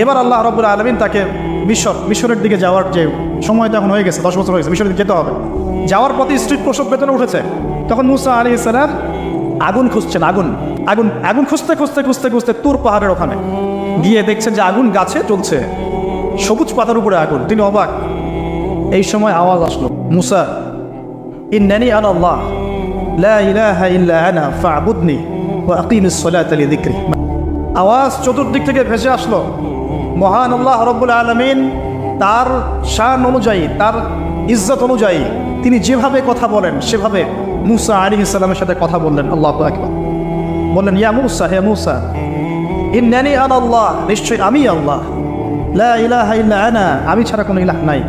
এবার আল্লাহ রাব্বুল আলামিন তাকে মিশরের দিকে যাওয়ার যে সময় তখন হয়ে গেছে, 10 বছর হয়ে গেছে, মিশরের দিকে যেতে হবে। যাওয়ার পথে স্ট্রিট প্রসব বেতনে উঠেছে। তখন মুসা আলাইহিস সালাম আগুন খুঁজছেন, আগুন খুঁজতে তুর পাহাড়ের ওখানে গিয়ে দেখছেন যে আগুন গাছে চলছে, সবুজ পাতার উপরে আগুন। তিনি অবাক। এই সময় আওয়াজ আসলো, মুসা ইন্নানি আনা আল্লাহ লা ইলাহা ইল্লা আনা ফা'বুদনি ওয়া আকিমিস সালাতা লিযিকরি। আওয়াজ চতুর্দিক থেকে ভেসে আসলো। মহান আল্লাহ রাব্বুল আলামিন তার শান অনুযায়ী, তার ইজ্জত অনুযায়ী তিনি যেভাবে কথা বলেন সেভাবে মুসা আলাইহিস সালামের সাথে কথা বললেন। আল্লাহু আকবার। বললেন, ইয়া মুসা, হে মুসা, ইন্নানি আনা আল্লাহ, নিশ্চয় আমি আল্লাহ, লা ইলাহা ইল্লা আনা, আমি ছাড়া কোনো ইলাহ নাই,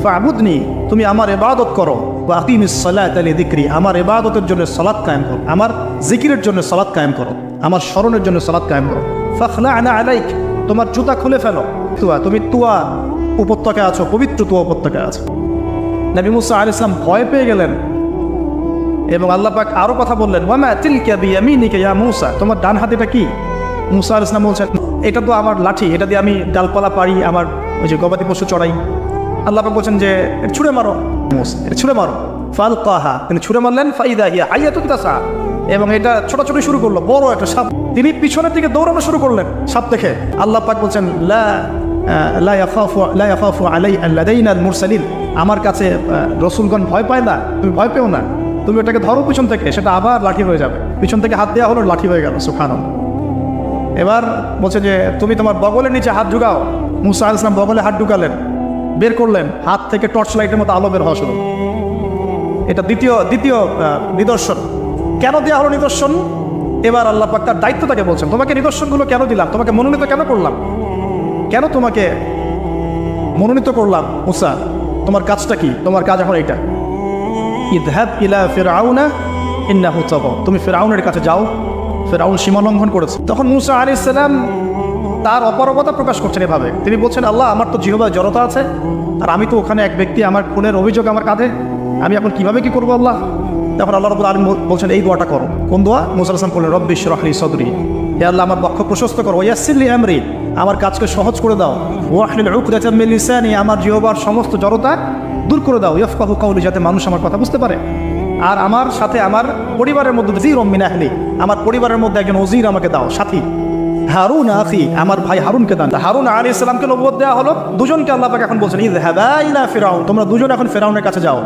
ফা'বুদনি, তুমি আমার ইবাদত করো, ওয়া আকিমিস সালাতা লিযিকরি, আমার ইবাদতের জন্য সালাত কায়েম করো, আমার জিকিরের জন্য সালাত কায়েম করো, আমার স্মরণের জন্য সালাত কায়েম করো। ফাখলা'না আলাইক, তোমার জুতা খুলে ফেলো। তুমি তুয়া উপত্যকায় আছো, পবিত্র তুয়া উপত্যকায় আছো। নবী মুসা আলাইহিস সালাম ভয় পেয়ে গেলেন এবং আল্লাহ পাক আরো কথা বললেন, ওয়ামা তিলকা বিয়ামিনিকা ইয়া মুসা, তোমার ডান হাতেটা কি? মুসা আলাইহিস সালাম বলছেন, এটা তো আমার লাঠি, এটা দিয়ে আমি ডালপালা পারি, আমার ওই যে গবাদি পশু চড়াই। আল্লাহ পাক বলছেন যে ছুঁড়ে মারো, এটা ছুঁড়ে মারো। ফালকাহা, তিনি ছুঁড়ে মারলেন, ফাইদা হিয়া হাইয়াতুন তাসা, এবং এটা ছোটাছুটি শুরু করলো, বড় একটা সাপ। তিনি পিছনের দিকে দৌড়ানো শুরু করলেন সাপ দেখে। আল্লাহ পাক বলছেন, লা ইয়াখাফু লাদাইনাল মুরসালিন, আমার কাছে রসুলগণ ভয় পায় না, তুমি ভয় পেও না, তুমি ওটাকে ধরো পিছন থেকে, সেটা আবার লাঠি হয়ে যাবে। পিছন থেকে হাত দেওয়া হলো, লাঠি হয়ে গেল। সুবহানাল্লাহ। এবার বলছে যে তুমি তোমার বগলের নিচে হাত ঢুকাও। মুসা আলাইহিস সালাম বগলে হাত ঢুকালেন, বের করলেন, হাত থেকে টর্চ লাইটের মতো আলো বের হওয়া শুরু। এটা দ্বিতীয় নিদর্শন। কেন দেওয়া হলো নিদর্শন? এবার আল্লাহ পাক তার দায়িত্বটাকে বলছেন, তোমাকে নিদর্শনগুলো কেন দিলাম, তোমাকে মনোনীত কেন করলাম, কেন তোমাকে মনোনীত করলাম? মুসা, তোমার কাজটা কি? তোমার কাজ এখন এইটা, ইযহাব ইলা ফিরআউনা ইন্নাহু তাগা, তুমি ফিরআউনের কাছে যাও, ফিরআউন সীমা লঙ্ঘন করেছে। তখন মুসা আলাইহিস সালাম তার অপারগতা প্রকাশ করছেন এভাবে। তিনি বলছেন, আল্লাহ, আমার তো জিহ্বায় জড়তা আছে, আর আমি তো ওখানে এক ব্যক্তি, আমার খুনের অভিযোগ আমার কাঁধে, আমি এখন কিভাবে কি করবো আল্লাহ? তখন আল্লাহ রাব্বুল আলামিন বলছেন, এই দোয়াটা করো। কোন দোয়া? মুসা আলাইহিস সালাম বললেন, রব্বি ইশরাহ লি সাদরি, হে আল্লাহ, আমার বক্ষ প্রশস্ত করো, ওয়াসসির লি আমরি, আমার কাজকে সহজ করে দাও, ওয়াহলিল উকদাতাম মিন লিসানি, আমার জিহ্বার সমস্ত জড়তা দূর করে দাও, ইয়াফকাহু কাওলি, যাতে মানুষ আমার কথা বুঝতে পারে। আর আমার সাথে আমার পরিবারের মধ্যে ওযীরুম মিন আহলি, আমার পরিবারের মধ্যে একজন ওযীর আমাকে দাও, সাথী। হারুন আখি, আমার ভাই হারুনকে দান। হারুন আলাইহিস সালামকে নবুয়ত দেওয়া হলো। দুজনকে আল্লাহ পাক এখন বলছেন, ইযহাবা ইলা ফিরআউন, তোমরা দুজন এখন ফিরআউনের কাছে যাও।